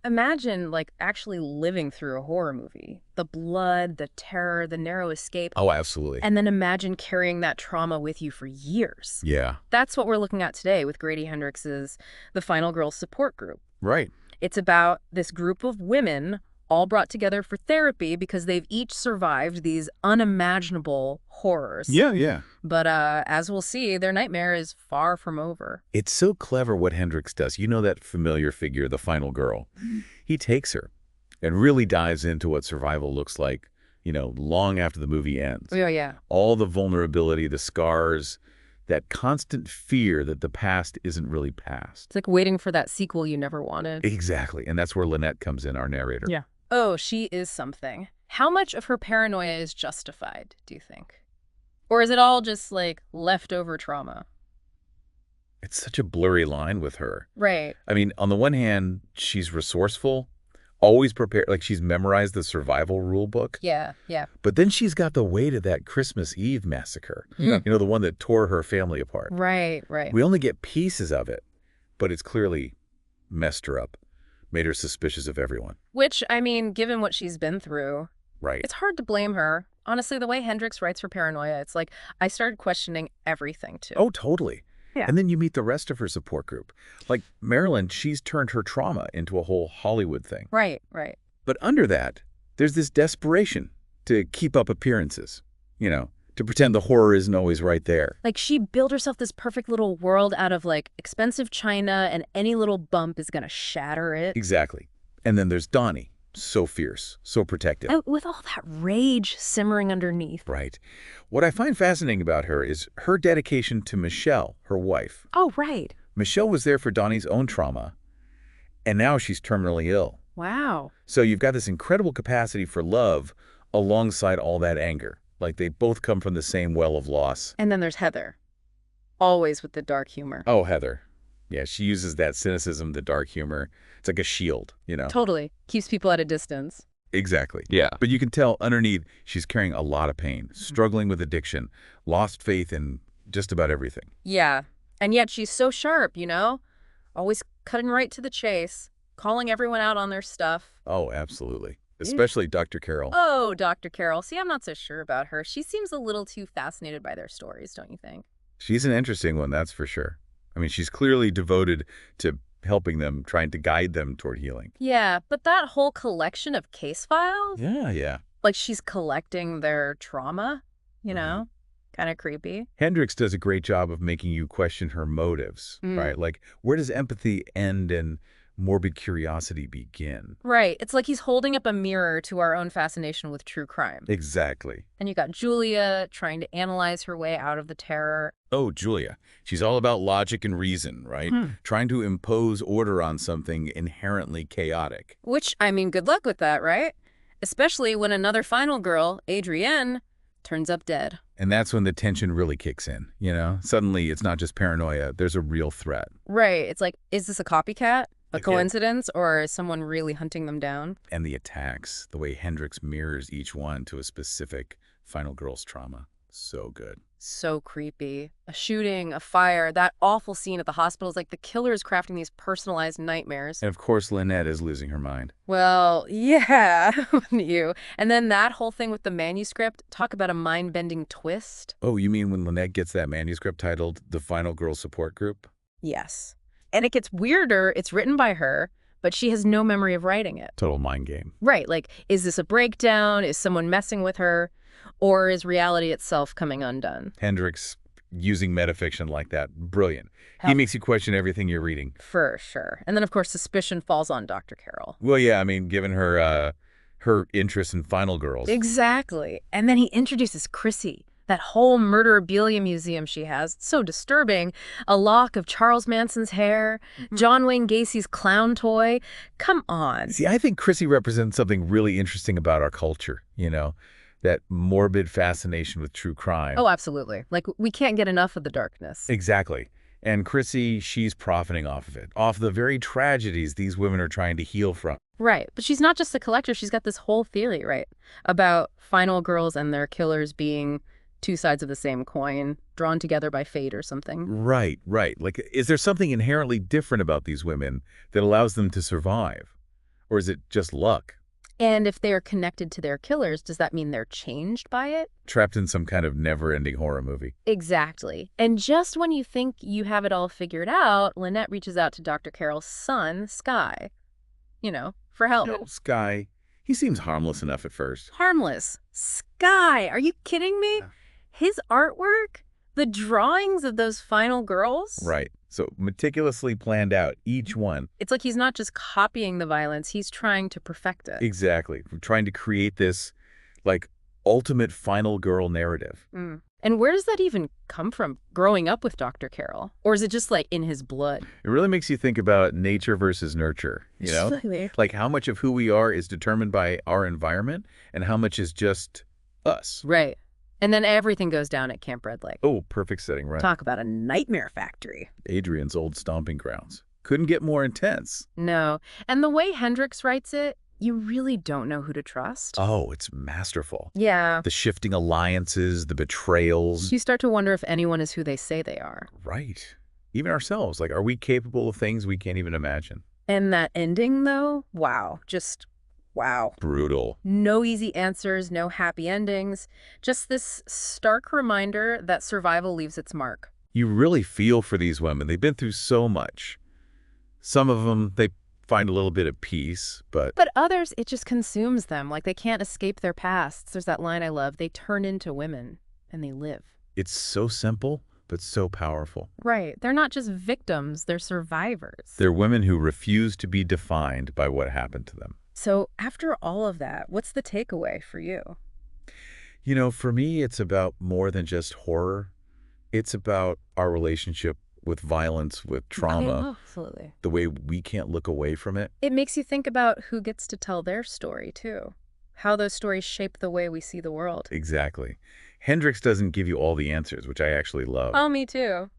Imagine, like, actually living through a horror movie. The blood, the terror, the narrow escape. Oh, absolutely. And then imagine carrying that trauma with you for years. Yeah. That's what we're looking at today with Grady Hendrix's The Final Girls Support Group. Right. It's about this group of women all brought together for therapy because they've each survived these unimaginable horrors. Yeah, yeah. But as we'll see, their nightmare is far from over. It's so clever what Hendrix does. You know that familiar figure, the final girl. He takes her and really dives into what survival looks like, long after the movie ends. Yeah, yeah. All the vulnerability, the scars, that constant fear that the past isn't really past. It's like waiting for that sequel you never wanted. Exactly. And that's where Lynnette comes in, our narrator. Yeah. Oh, she is something. How much of her paranoia is justified, do you think? Or is it all just, like, leftover trauma? It's such a blurry line with her. Right. I mean, on the one hand, she's resourceful, always prepared, like she's memorized the survival rule book. Yeah, yeah. But then she's got the weight of that Christmas Eve massacre, the one that tore her family apart. Right, right. We only get pieces of it, but it's clearly messed her up, made her suspicious of everyone. Which, I mean, given what she's been through, Right. it's hard to blame her. Honestly, the way Hendrix writes for paranoia, it's like I started questioning everything, too. Oh, totally. Yeah. And then you meet the rest of her support group. Like Marilyn, she's turned her trauma into a whole Hollywood thing. Right, right. But under that, there's this desperation to keep up appearances, to pretend the horror isn't always right there. Like, she built herself this perfect little world out of, like, expensive china, and any little bump is gonna shatter it. Exactly. And then there's Donnie, so fierce, so protective. And with all that rage simmering underneath. Right. What I find fascinating about her is her dedication to Michelle, her wife. Oh, right. Michelle was there for Donnie's own trauma, and now she's terminally ill. Wow. So you've got this incredible capacity for love alongside all that anger. Like they both come from the same well of loss. And then there's Heather. Always with the dark humor. Oh, Heather. Yeah, she uses that cynicism, the dark humor. It's like a shield, Totally. Keeps people at a distance. Exactly. Yeah. But you can tell underneath she's carrying a lot of pain, struggling with addiction, lost faith in just about everything. Yeah. And yet she's so sharp, Always cutting right to the chase, calling everyone out on their stuff. Oh, absolutely. Especially Dr. Carroll. Oh, Dr. Carroll. See, I'm not so sure about her. She seems a little too fascinated by their stories, don't you think? She's an interesting one, that's for sure. I mean, she's clearly devoted to helping them, trying to guide them toward healing. Yeah, but that whole collection of case files? Yeah, yeah. Like she's collecting their trauma, Kind of creepy. Hendrix does a great job of making you question her motives, right? Like, where does empathy end and morbid curiosity begin? Right. It's like he's holding up a mirror to our own fascination with true crime. Exactly. And you got Julia trying to analyze her way out of the terror. Oh, Julia. She's all about logic and reason, right? Trying to impose order on something inherently chaotic. Which, I mean, good luck with that, right? Especially when another final girl, Adrienne, turns up dead. And that's when the tension really kicks in, Suddenly, it's not just paranoia. There's a real threat. Right. It's like, is this a copycat? A Okay. coincidence? Or is someone really hunting them down? And the attacks, the way Hendrix mirrors each one to a specific final girl's trauma. So good. So creepy. A shooting, a fire, that awful scene at the hospital is like the killer is crafting these personalized nightmares. And of course, Lynnette is losing her mind. Well, yeah, wouldn't you? And then that whole thing with the manuscript, talk about a mind-bending twist. Oh, you mean when Lynnette gets that manuscript titled The Final Girl Support Group? Yes. And it gets weirder. It's written by her, but she has no memory of writing it. Total mind game. Right. Like, is this a breakdown? Is someone messing with her? Or is reality itself coming undone? Hendrix using metafiction like that, brilliant. He makes you question everything you're reading. For sure. And then, of course, suspicion falls on Dr. Carroll. Well, yeah, I mean, given her interest in final girls. Exactly. And then he introduces Chrissy, that whole murderabilia museum she has. It's so disturbing. A lock of Charles Manson's hair, John Wayne Gacy's clown toy. Come on. See, I think Chrissy represents something really interesting about our culture, that morbid fascination with true crime. Oh, absolutely. Like, we can't get enough of the darkness. Exactly. And Chrissy, she's profiting off of it, off the very tragedies these women are trying to heal from. Right. But she's not just a collector. She's got this whole theory, right, about final girls and their killers being two sides of the same coin, drawn together by fate or something. Right, right. Like, is there something inherently different about these women that allows them to survive? Or is it just luck? And if they are connected to their killers, does that mean they're changed by it? Trapped in some kind of never-ending horror movie. Exactly. And just when you think you have it all figured out, Lynnette reaches out to Dr. Carroll's son, Sky, for help. No, Sky, he seems harmless enough at first. Harmless. Sky, are you kidding me? Yeah. His artwork? The drawings of those final girls? Right. So meticulously planned out, each one. It's like he's not just copying the violence, he's trying to perfect it. Exactly. We're trying to create this, like, ultimate final girl narrative. And where does that even come from, growing up with Dr. Carroll? Or is it just, like, in his blood? It really makes you think about nature versus nurture, Absolutely. Like how much of who we are is determined by our environment and how much is just us. Right. And then everything goes down at Camp Red Lake. Oh, perfect setting, right? Talk about a nightmare factory. Adrian's old stomping grounds. Couldn't get more intense. No. And the way Hendrix writes it, you really don't know who to trust. Oh, it's masterful. Yeah. The shifting alliances, the betrayals. You start to wonder if anyone is who they say they are. Right. Even ourselves. Like, are we capable of things we can't even imagine? And that ending, though, wow. Just wow. Brutal. No easy answers, no happy endings. Just this stark reminder that survival leaves its mark. You really feel for these women. They've been through so much. Some of them, they find a little bit of peace, but others, it just consumes them. Like they can't escape their pasts. There's that line I love. They turn into women and they live. it's so simple, but so powerful. Right. They're not just victims, they're survivors. They're women who refuse to be defined by what happened to them. So after all of that, what's the takeaway for you? For me, it's about more than just horror. It's about our relationship with violence, with trauma, Okay, absolutely. the way we can't look away from it. It makes you think about who gets to tell their story, too. How those stories shape the way we see the world. Exactly. Hendrix doesn't give you all the answers, which I actually love. Oh, me too.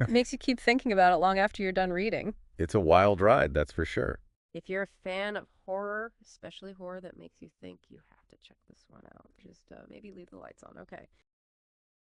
It makes you keep thinking about it long after you're done reading. It's a wild ride, that's for sure. If you're a fan of horror, especially horror that makes you think, you have to check this one out. Just maybe leave the lights on. Okay.